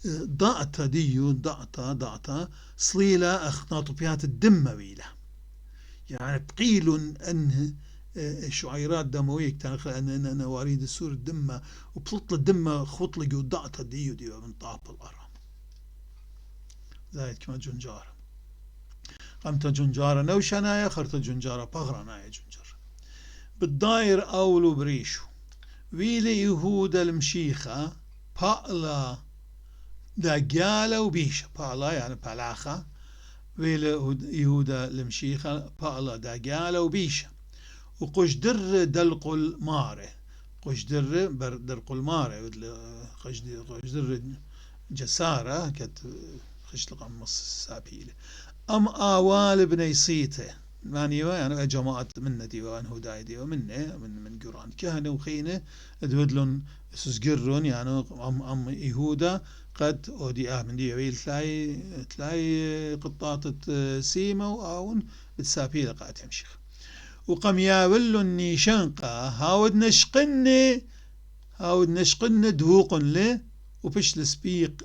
ضعت ديو ضعت صليلة أخناطبيات الدم ويلة يعني بقيل أنه شعيرات دموية أن وريد السور الدمة وبطل الدمة خطلق وضعت ديو من طاب الأرض زايد كما جنجارة قمت جنجارة نوشنايا خرت جنجارة بغرنايا جنجر بالداير أولو بريشو ويلي يهودا المشيخة بالا داقالة وبيشة بالا يعني بالاخة ويلي يهودا المشيخة بالا داقالة وبيشة وقشدر دلق المارة قشدر دلق المارة قشدر جسارة كت خشلق مص سابيلة أم آوال بني صيته يعني جماعة من ديوان هداي ديو من قران كهنة وخينة ادودلون سزقرون يعني أم يهودا قد أودي من ديويل تلاي قطاطة سيمة وآون بتسابيلة قاعد يمشي وقم ياولو النيشنقة هاود نشقن دوق له وبش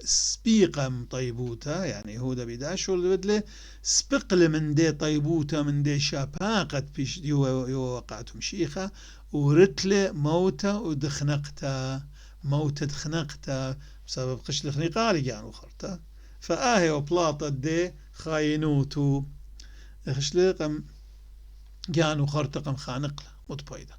سبيقة طيبوتا يعني يهودا بداشو اللي بدله سبقل من دي طيبوتا من دي شاباقت بيش يو وقعتهم شيخة ورتله موتة موتة دخنقتا بسبب قش الخنقالي يعني وخرتا فآهي وبلاطة دي خاينوتو خشلقم جانو خرتقم خانقله متبايدا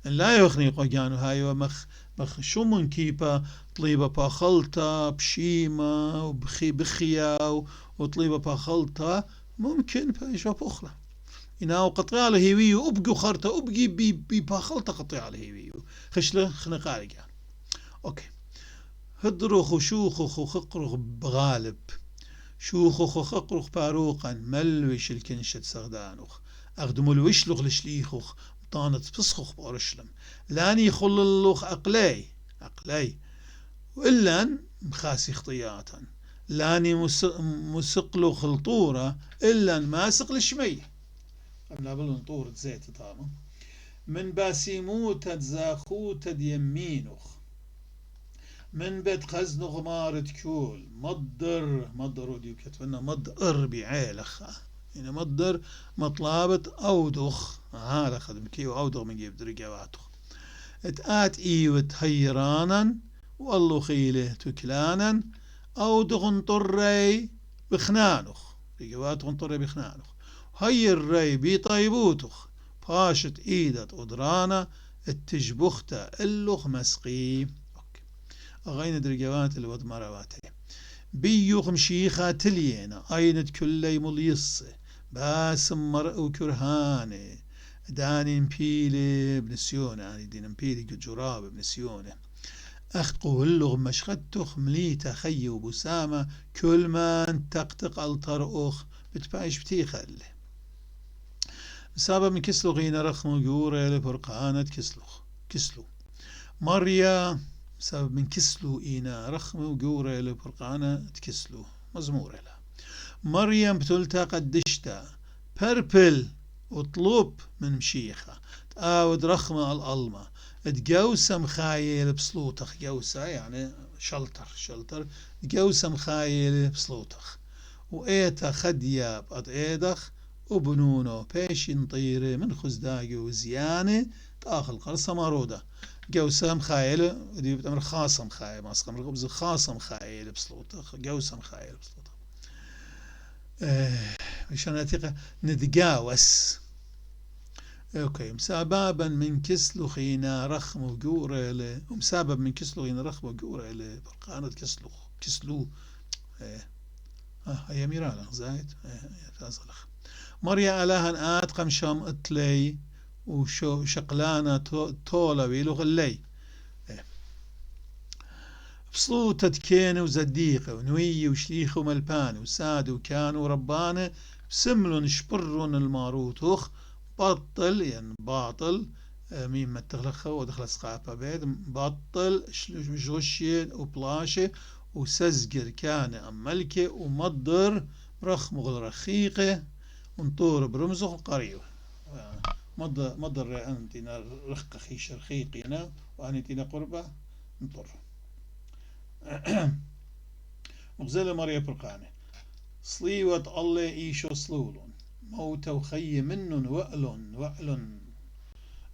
ان لا يخنقو جانو هاي مخ شو من كيبا طليبة باخلطة بشيمة بخيا وطليبة باخلطة ممكن بشوف أخرى إنه قطيع على هيويو أبقي خرطة أبقي باخلطة قطيع على هيويو خشله خنقالي يعني أوكي هدرخ وشوخخ وخقرخ بغالب شوخخ وخقرخ باروقا ملوش الكنشة سغدانوخ أخدمو الوشلخ لشليخخ طانت بسخخ بورشلم لاني خللوخ أقلي وإلا مخاسي خطياتا لاني مسقلو خلطورة إلا ماسق لشمي قبل نطورة زيت طامة من باسيموتا زاخوتا يمينوخ من بيت خزن غمارة كول مضر وديو كتبنا مضر بعيلخ يعني مضر مطلابة أودخ هذا خدم كي وأودخ من جيب درجاتخ اتآت إيوت هيرانا والله خيله تكلانا أودخ طري بخنانخ رجواتخ طري بخنانخ هي الري بيطيبوتخ باشت إيدت أدرانا التجبختا اللخ مسقي أغين درجوات الود مرواتي بيوخ مشيخة تلينا أينت كل مليص باسم مرء كرهاني داني مبيلي بنسيونة يعني دين مبيلي جراب بنسيونة أخقو اللغ مشختخ مليتا خي وبسامة كل ما تقتق الطرق بتبايش بتيخل سابا من كسلو غينا رخمو جورة لفرقانة كسلو مريا سبب من كسلو إينا رخمو وجورة لفرقانة تكسلو مزمورة لا مريم بتلتا قدشتا بربل وطلوب من مشيخة تقاود رخمة الألمة تجوسة مخايل بصلوتخ جوسة يعني شلتر جوسة مخايل بصلوتخ وإيتا خديا بقد إيدخ وبنونو بيشين طيري من خزداقي وزيانة تآخل قرصة مارودة جوسة مخايل ودي بتأمر خاصة مخايل ماسكة من الخبز خاصة مخايل بصلوتخ جوسة مخايل بصلوتخ مشان أتيقى نتجاوس اوكي مسببا من كسلو خينا رخم وجورة له ومسبب من كسلو خينا رخم وجورة له برقانة كسلو هي ميرالا زايد فازلخ مريا ألاهن آت قمشام اتلي وشو شقلانة طولة ويلو غلي بصوتة كين وزديقة ونوي وشليخ وملبان وساد وكان وربانة سملون شبرون الماروتوخ بطل يعني باطل مين ما تغلخه ودخل سقاطة بيد بطل شوشي وبلاشة وسزجر كان أملكة ومضر رخ مغل رخيقة ونطور برمزه قريب مضر أنتنا رخ خيش رخيقنا وأنتنا قربة نطر مغزلة مريا برقانة صليوة الله إيشو صلولون موت وخي من وأل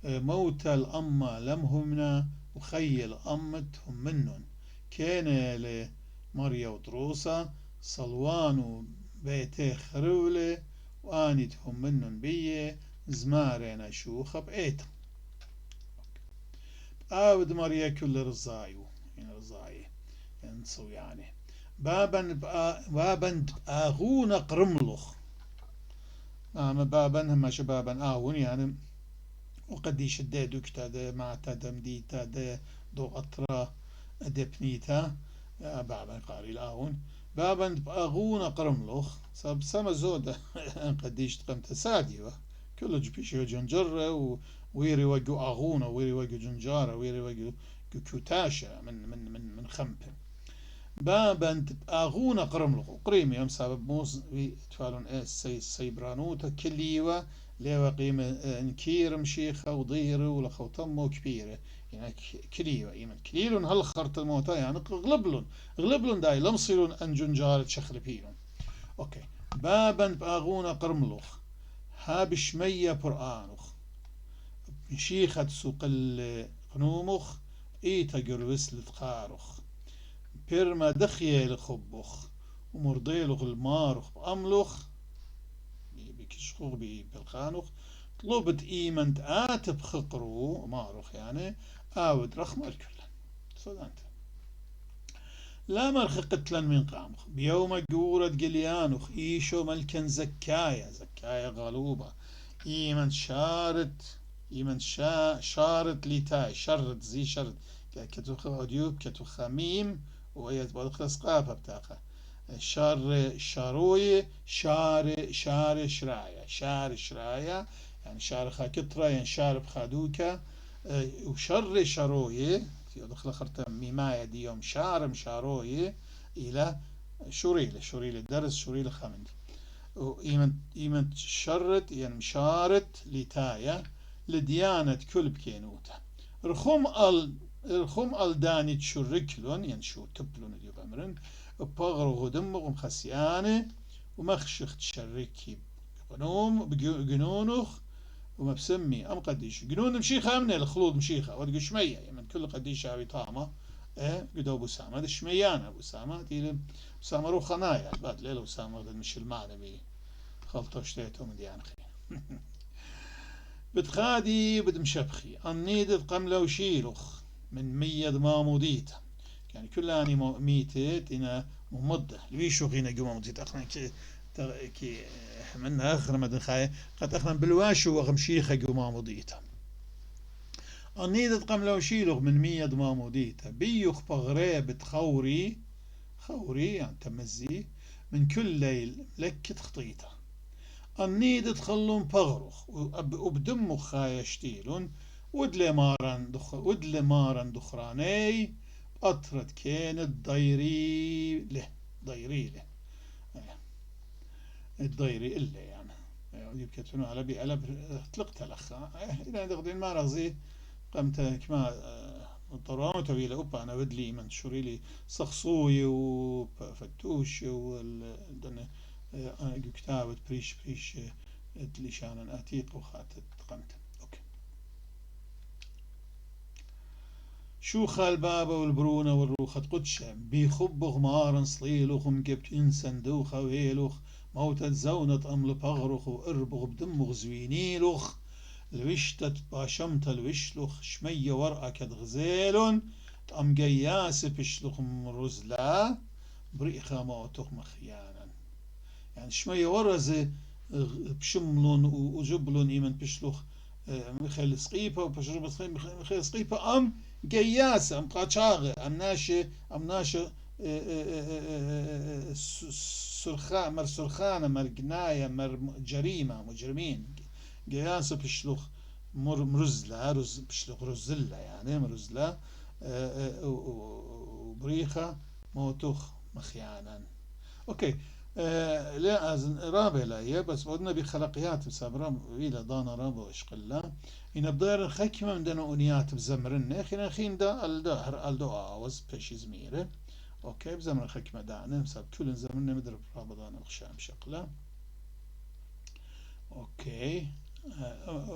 موت الأمة لمهمنا وخي الأمة هم منن كان لمريا وطروسة صلوان بيتي خرولة وآنت هم منن بيه زمارنا شوخة بأيتا آود مريا كل رزايو يعني رزاي ينصو يعني بابا آغون قرملخ بابا هم شبابا آغون يعني وقد يشدد دكتا مع تدمديتا دو أطرا دبنيتا بابا قاري الآغون بابا آغون قرملخ سب سما زودة قد يشتقمت ساديوة كله جبيشي جنجرة ويري وجو آغون ويري وجو جنجارة ويري وجو كوتاشة من خمبة بابا آغون قرملخ قريم يوم سبب موز تفعلون سيبرانوتا كليوة ليوا قيمة نكير مشيخة وضيرة ولا خوتمو كبيرة يعني كليوة إيمان كليلون هل خرط الموتى يعني غلبلون داي لمصيلون أنجون جارة شخلبيلون أوكي بابا بآغون قرملخ هابش مية برآنخ مشيخة سوق القنومخ إيتا جلوس لتقارخ بيرما دخيه لخبخ ومرضيلخ المارخ بأملخ بكشخوخ بالخانخ طلبت إيمان تآتب خقرو مارخ يعني آود رخم الكل صدقت لا مرخ قتلا من قامخ بيوم جورة قليانخ إيشو ملكا زكايا غالوبة إيمان شارت لتاي شرت زي شرت كتو خوديوب كتو خميم ويت بدخل سقافة بتاعها شاروي شار شرايا يعني شار خاكترة يعني شارب خادوكا وشر شروي في دخل خرطة ميماية دي يوم شاروي إلى شوريل درس شوريل خمند وإيمن شرت يعني مشارت لتايا لديانة كل بكينوتا رخم الخم الداني تشركلون يعني شو تبلون ديو بأمرن بغرو دمغم خسيانة ومخشخ تشركي بجنونخ وما بسمي أم قديش جنون مشيخة من الخلود مشيخة ودق شمية يعني كل قديش عبي طعمة قدو أبو سامة هذا شميان أبو سامة تيل سامة روح خنايا بعد ليلة وسامة مش المعنى بي خلطة شتيتهم ديان خي بتخادي بدمشبخي النيد قملة وشيلوخ من مية ماموديتا يعني كل أني ميتت إنا ممدة ليشو غينا جوا مديت أخنا كي من آخر مدن خاي قد أخنا بالواشو وغمشيخة جوا مديتا النيد قملة وشيلوخ من مية ماموديتا بيوخ بغريب تخوري خوري يعني تمزي من كل ليل لك تخطيته النيد تخلون بغرخ وبدمو خايشتيلون ودل مارن دخراني أطرد كانت ضيري له الضيري إلا يعني يمكن تفنوا على بي طلقت لخا إذا دغدين ما رغزي قمت كما الطرام طويلة أوبا أنا بدلي من شوري لي صخصوي وفتوش والدنا كتابة بريش لشانا أتيق وخاتت قمت أوكي شو خال بابا والبرونة والروخة قدشة بيخب غمارا صليلوخ مجبت إنسان دوخة ويلوخ موتت زونة أمل بغرخ وإربغ بدمغ زوينيلوخ الوشتت باشمت الوشلوخ شمية ورقة كدغزيلون تأم جياس بشلوخ مرزلا بريخة موتوخ مخيانا يعني شمية ورز بشملون وجبلون إيمن بشلوخ مخيل سقيبة وبشرب مخيل سقيبة أم جياسة أم قاچاغة أم ناشة مر سرخانة مر جناية مر جريمة مجرمين جياسة بشلوخ مرزلة رز بشلوخ رزلة يعني مرزلة وبريخة موتوخ مخيانا أوكي لا رابع لا بس بدنا بخلقيات بسابرا إلى دانا رابع وإشقلا إن بدار خكمة من دنا أنيات بزمرنا خينا خين دا الدو آواز بيش زميرة أوكي بزمر خكمة دانا بساب كل زمرنا مدرب رابع دانا بخشام شقلا أوكي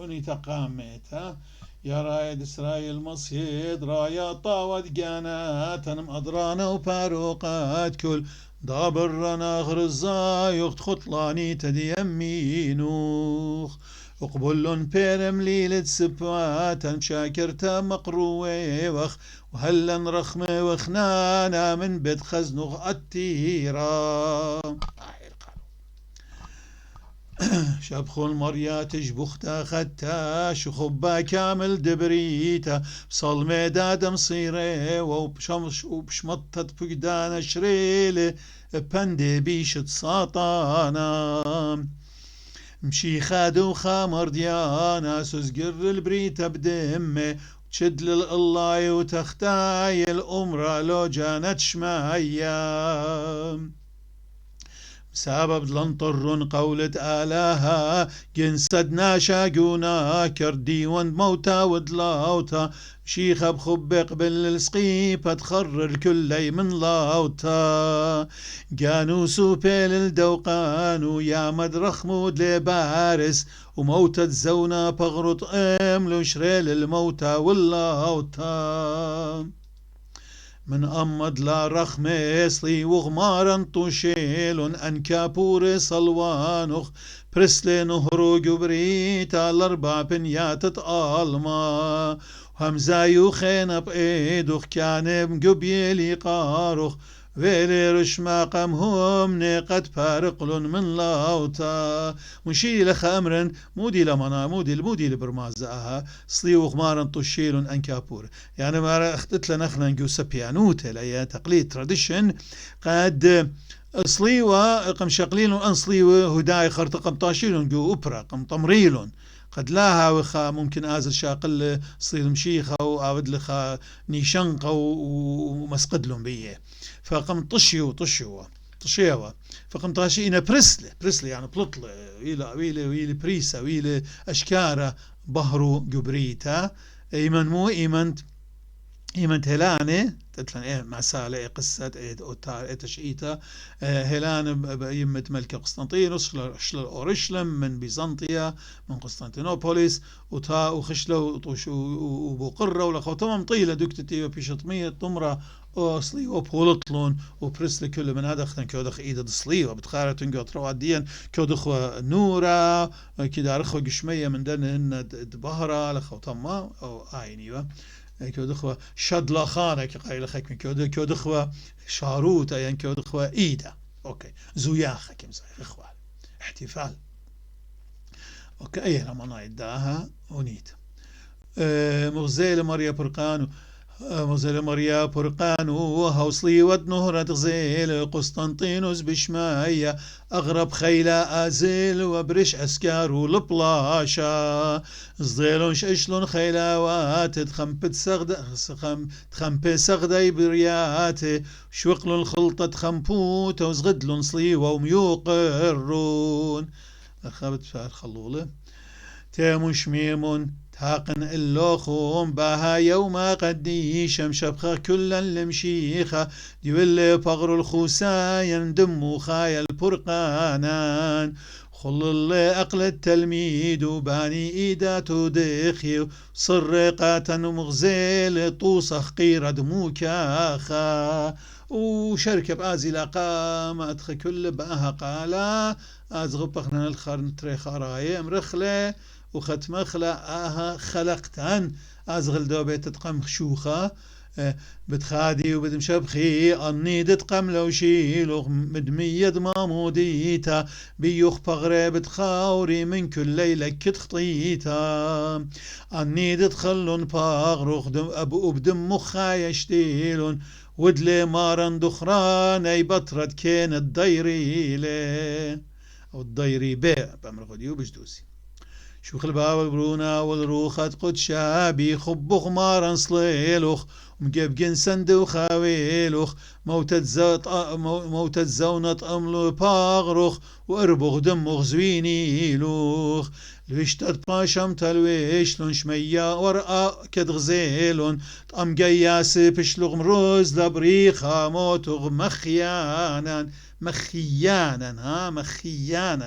أنيتا قامتا يا رايد إسرائيل مصيد رايا طاود جانات أنم أدرانا وباروقات كل دابرنا غرزايوخ خطلاني تديمينوخ اقبلن بيرم ليلة سبوات شاكرتا مقروي وخ وهلن رخمة وخنانا من بيت خزنوخ التيرا شبخو المريات جبختا ختا شخبا كامل دبريتا بصل دادم صيري وبشمطت فقدان شريلي بندي بيشت ساطانا مشي خادو خامر ديانا سوزقر البريتا بدمي تشد للالله وتختاي الأمرة لو جانت شمايا سبب لنطرن قولة آلاها جنسدنا شاقونا كرديون موتا ودلاوتا شيخ بخب قبل السقيبة تخرر كلي من لاوتا قانو سوبيل الدوقانو يا مدرخ مود لبارس وموتة زونا بغرط املو شريل الموتا واللاوتا من أمد لا رخمة صلي وغمارا طوشيل أنكابور صلوانخ برسلي نهرو جبريتا الأربع بنيات تطالما همزايو خينا بإيدوخ كان مقبيلي قاروخ ويلي رشماقم هم نقد بارقلن من لاوتا مشي لخ أمرن مودي لمنا مودي لبرمازها صلي وغمارا طشيل أنكابور يعني ما اختت لنا اخنا نجو سبيانوت هي تقليد تراديشن قد صليوة قم شقليل أنصليوة هداي خرط قم طاشيلون جو أوبرا قم طمريلون قد لاها وخا ممكن آز الشاقل صليل مشيخة وآود لخا نيشنقة ومسقدلون بيه فقم طشيوة فقم طاشي إنا برسلي يعني بلطل ويلي بريسا ويلي أشكارة بهرو جبريتا إيمان مو إيمان إيمت هلانة تتلن إيه مسالة قصة إيه أوتار تشئيتا هلان يمت ملك قسطنطينوس شل أورشلم من بيزنطيا من قسطنطينوبوليس وتا وخشلو وبقرة ولخوتهم طيلة دكتتي وبيشطمية طمرة أصلي وبولطلون وبرسل كل من هذا ختن كودخ إيدا دصلي وبتخارة تنقط رواديا كودخ نورا كده رخو قشمية من دن هن دبهرة لخوتهم أو آينيوه كودخوا شدلا خانة كقايل خك من كودخوا شاروت يعني كودخوا إيدا أوكي زوياخة كم زي إخوان احتفال أوكي أيه لما نايداها ونيت مغزيل ماريا برقانو مغزيل ماريا برقانو وهوصلي ودنهرة غزيل قسطنطينوس بشماية أغرب خيلا أزيل وبرش أسكارو لبلاشا زيلون ششلون خيلاوات تخمبت سغدي بريات شوقلون الخلطة تخمبوت وزغدلون صليوة وميوقرون أخابت فار خلولة تيمون شميمون تاقن اللوخوم باها يوم قدي شمشبخة كلا لمشيخة ديول بغر الخوسا يندمو خايا البرقانان خل الله أقل التلميد وباني إيداتو دخيو صرقة مغزيل طوسخ قيرة دموكاخا وشركة بآزي لقام أدخل كل باها قالا أزغبخنا الخرن تريخاراي امرخلة وختمخلة آها خلقتان أزغل دوبة تتقم خشوخة بتخادي وبدمشبخي أني دتقم لو شيلوغ مدميد ماموديتا بيوخ بغري بتخاوري من كل ليلة كتخطيتا أني دتخلون باغروخ أبو بدم مخا يشتيلون ودلي مارن دخران أي بطرد كان الديري لي أو الديري بيع بأمر غديو بجدوسي شو خلبا والبرونا والروخات قدشا بيخبخ مارن صليلوخ ومجيب جنسند وخاويلوخ موت الزونة أملو باغروخ واربغ دموخ زوينيلوخ لوشتد باشم تلويش لون شمية ورقا كدغزيلون طم قياس بشلغ مروز لبريخا موتغ مخيانا مخيانا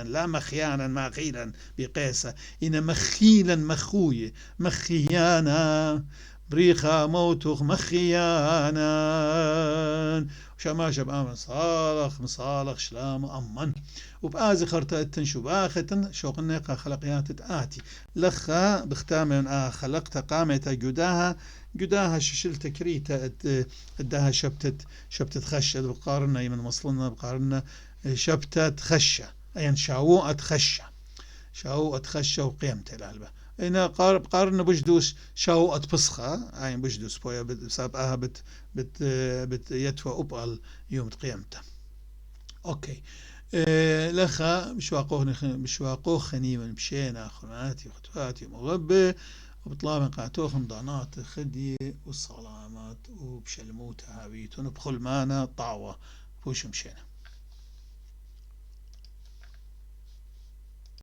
لا مخيانا ماخيلا بقيسة إن مخيلا مخوي مخيانا بريخا موتوخ مخيانا شماشة بآمن مصالخ شلام أمن وبآزي خرطة شباخة شوقنا خلقيات آتي لخا بختام خلقت قامت جداها ششلت كريتا اداها شبتت خشة بقارنا يمن مصلنا بقارنا شبتت خشة أين شاووءة خشة وقيمت الألبة إن قارنا بجدوس شاووءة بصخة عين بجدوس بويا بسابقها بت يتوى أبقى يوم قيمته أوكي لخا بشواقوه خنيما مشينا خناتي وخطواتي مغبة وبطلع من قاتوخن ضعنات خدية والصلامات وبشلموتها هاويتون وبخل مانا طعوة بوش مشينا